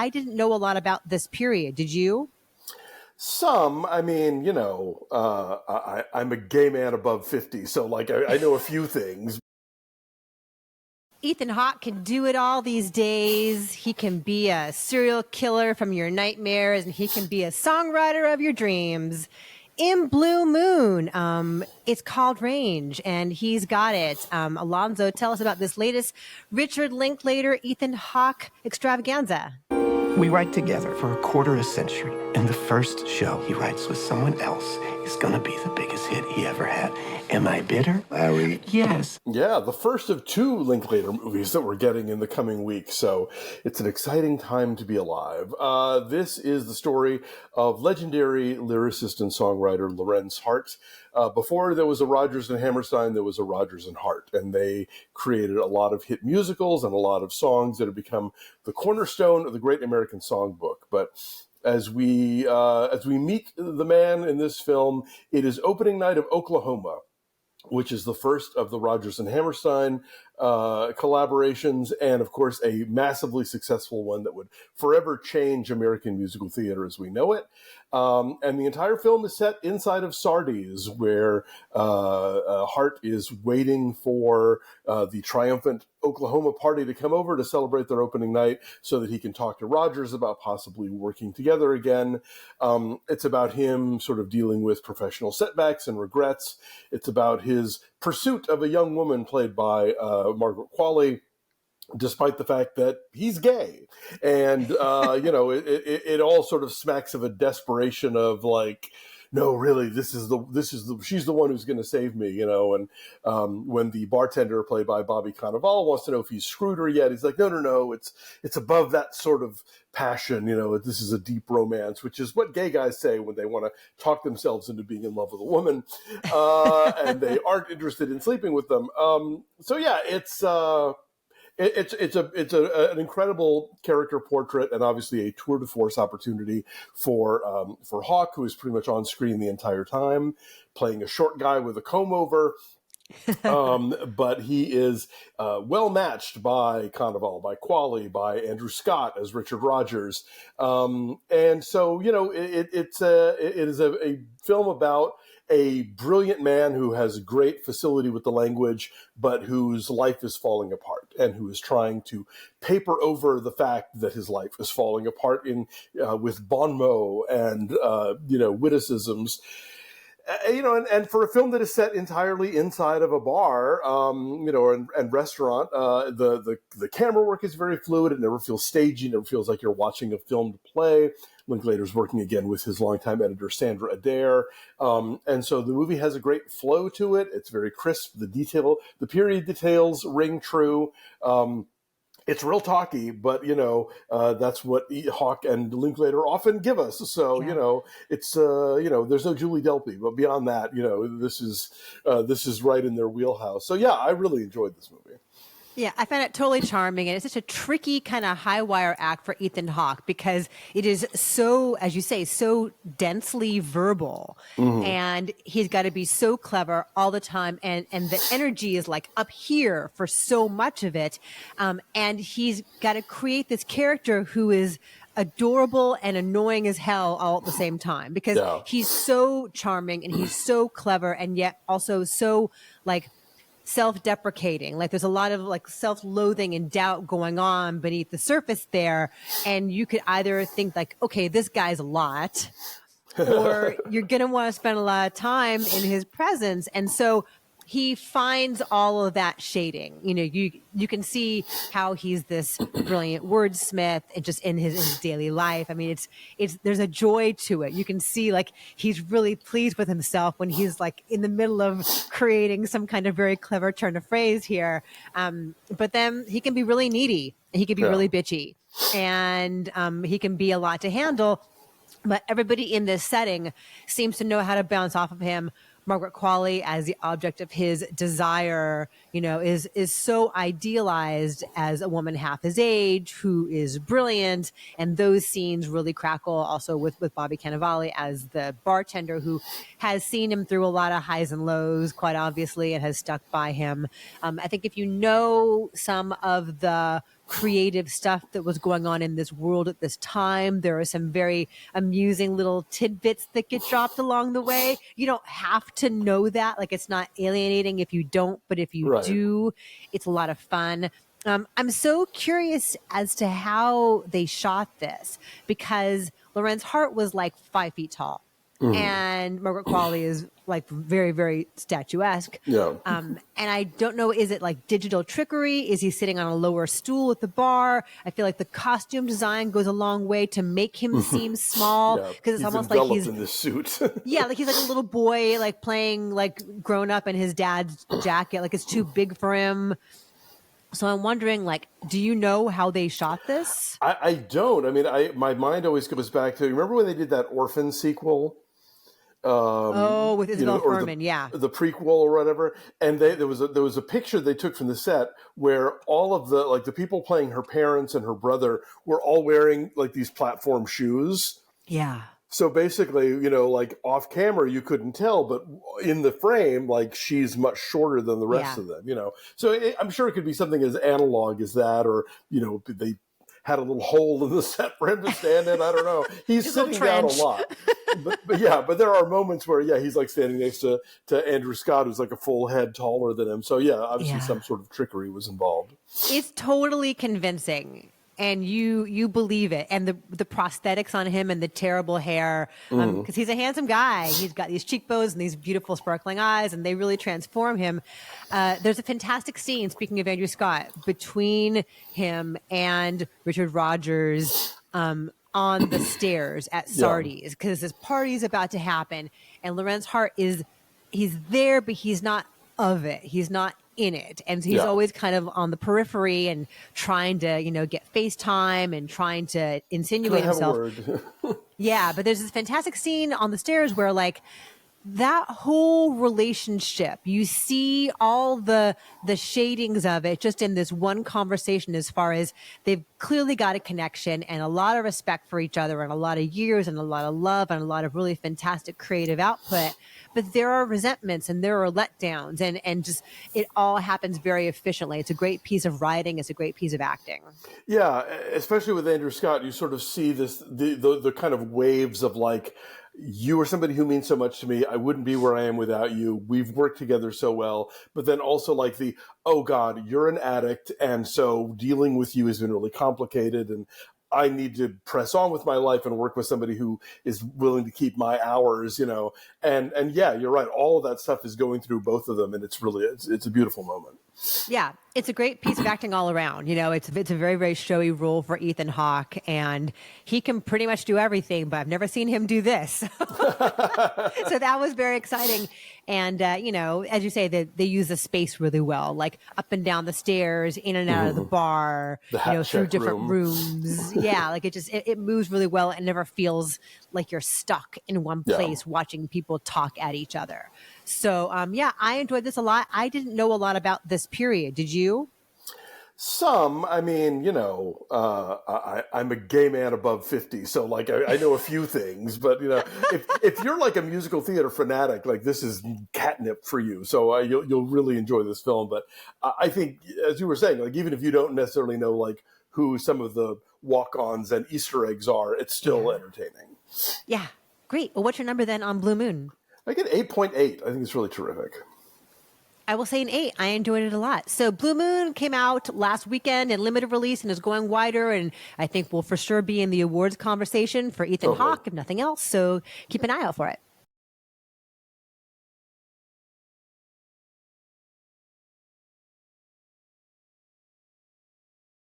I didn't know a lot about this period. Did you? Some, I mean, I'm a gay man above 50, so like I know a few things. Ethan Hawke can do it all these days. He can be a serial killer from your nightmares, and he can be a songwriter of your dreams. In Blue Moon, it's called Range, and he's got it. Alonso, tell us about this latest Richard Linklater, Ethan Hawke extravaganza. We write together for a quarter of a century, and the first show he writes with someone else is going to be the biggest hit he ever had. Am I bitter, Larry? Yes. Yeah, the first of 2 Linklater movies that we're getting in the coming week, so it's an exciting time to be alive. This is the story of legendary lyricist and songwriter Lorenz Hart. Before there was a Rodgers and Hammerstein, there was a Rodgers and Hart, and they created a lot of hit musicals and a lot of songs that have become the cornerstone of the Great American Songbook. But as we meet the man in this film, it is opening night of Oklahoma, which is the first of the Rodgers and Hammerstein collaborations, and of course a massively successful one that would forever change American musical theater as we know it. And the entire film is set inside of Sardi's, where Hart is waiting for the triumphant Oklahoma party to come over to celebrate their opening night so that he can talk to Rodgers about possibly working together again. It's about him sort of dealing with professional setbacks and regrets. It's about his pursuit of a young woman played by Margaret Qualley, despite the fact that he's gay. And, it all sort of smacks of a desperation of like, no, really, she's the one who's going to save me, and when the bartender played by Bobby Cannavale wants to know if he's screwed her yet, he's like, no, it's above that sort of passion, this is a deep romance, which is what gay guys say when they want to talk themselves into being in love with a woman, and they aren't interested in sleeping with them. It's an incredible character portrait, and obviously a tour de force opportunity for Hawke, who is pretty much on screen the entire time, playing a short guy with a comb over. But he is well matched by Cannavale, by Qualley, by Andrew Scott as Richard Rodgers, and so it is a film about a brilliant man who has great facility with the language, but whose life is falling apart, and who is trying to paper over the fact that his life is falling apart with bon mot and witticisms. And for a film that is set entirely inside of a bar, and restaurant, the camera work is very fluid. It never feels stagey. It never feels like you're watching a filmed play. Linklater's working again with his longtime editor, Sandra Adair. And so the movie has a great flow to it. It's very crisp. The period details ring true. It's real talky, but that's what Hawke and Linklater often give us. So it's there's no Julie Delpy, but beyond that, this is right in their wheelhouse. So yeah, I really enjoyed this movie. Yeah, I found it totally charming, and it's such a tricky kind of high wire act for Ethan Hawke because it is so, as you say, so densely verbal, and he's got to be so clever all the time, and the energy is like up here for so much of it, and he's got to create this character who is adorable and annoying as hell all at the same time because he's so charming and he's so clever and yet also so like self-deprecating. Like there's a lot of like self-loathing and doubt going on beneath the surface there. And you could either think like, okay, this guy's a lot, or you're going to want to spend a lot of time in his presence. And so he finds all of that shading. You can see how he's this brilliant wordsmith and just in his daily life. I mean, it's there's a joy to it. You can see like he's really pleased with himself when he's like in the middle of creating some kind of very clever turn of phrase here. But then he can be really needy. He can be really bitchy, and he can be a lot to handle. But everybody in this setting seems to know how to bounce off of him. Margaret Qualley as the object of his desire, is so idealized as a woman half his age who is brilliant. And those scenes really crackle also with Bobby Cannavale as the bartender who has seen him through a lot of highs and lows, quite obviously, and has stuck by him. I think if you know some of the creative stuff that was going on in this world at this time. There are some very amusing little tidbits that get dropped along the way. You don't have to know that. Like, it's not alienating if you don't, but if you do, it's a lot of fun. I'm so curious as to how they shot this, because Lorenz Hart was like 5 feet tall. And Margaret Qualley is like very, very statuesque. Yeah. And I don't know, is it like digital trickery? Is he sitting on a lower stool at the bar? I feel like the costume design goes a long way to make him seem small, because it's almost like he's in this suit. yeah, like he's like a little boy, like playing like grown up in his dad's jacket. Like, it's too big for him. So I'm wondering, like, do you know how they shot this? I don't. I mean, my mind always goes back to, remember when they did that Orphan sequel? With Isabel Furman, the prequel or whatever, and there was a picture they took from the set where all of the people playing her parents and her brother were all wearing like these platform shoes. Yeah. So basically, like off camera you couldn't tell, but in the frame, like she's much shorter than the rest of them. So I'm sure it could be something as analog as that, or they had a little hole in the set for him to stand in. I don't know. He's sitting down a lot. But there are moments where, he's like standing next to Andrew Scott, who's like a full head taller than him. So, obviously some sort of trickery was involved. It's totally convincing. And you believe it. And the prosthetics on him and the terrible hair, because he's a handsome guy. He's got these cheekbones and these beautiful sparkling eyes, and they really transform him. There's a fantastic scene, speaking of Andrew Scott, between him and Richard Rodgers on the stairs at Sardi's, because this party's about to happen. And Lorenz Hart he's there, but he's not of it. He's not in it. And so he's always kind of on the periphery and trying to, get FaceTime and trying to insinuate himself. But there's this fantastic scene on the stairs where, like, that whole relationship, you see all the shadings of it just in this one conversation, as far as they've clearly got a connection and a lot of respect for each other and a lot of years and a lot of love and a lot of really fantastic creative output. But there are resentments and there are letdowns, and just it all happens very efficiently. It's a great piece of writing. It's a great piece of acting. Yeah, especially with Andrew Scott, you sort of see the kind of waves of like, you are somebody who means so much to me. I wouldn't be where I am without you. We've worked together so well. But then also like oh God, you're an addict. And so dealing with you has been really complicated. And I need to press on with my life and work with somebody who is willing to keep my hours, and you're right. All of that stuff is going through both of them. And it's really, it's a beautiful moment. Yeah, it's a great piece of acting all around. It's a very, very showy role for Ethan Hawke, and he can pretty much do everything, but I've never seen him do this. So that was very exciting. And, as you say, they use the space really well, like up and down the stairs, in and out of the bar, through different rooms. Yeah, like it moves really well. It never feels like you're stuck in one place watching people talk at each other. So, I enjoyed this a lot. I didn't know a lot about this period. Did you? Some. I mean, I'm a gay man above 50, so like I know a few things. But if you're like a musical theater fanatic, like this is catnip for you. So you'll really enjoy this film. But I think, as you were saying, like even if you don't necessarily know like who some of the walk-ons and Easter eggs are, it's still entertaining. Yeah, great. Well, what's your number then on Blue Moon? I get 8.8. I think it's really terrific. I will say an 8. I enjoyed it a lot. So Blue Moon came out last weekend in limited release and is going wider, and I think will for sure be in the awards conversation for Ethan Hawke, if nothing else. So keep an eye out for it.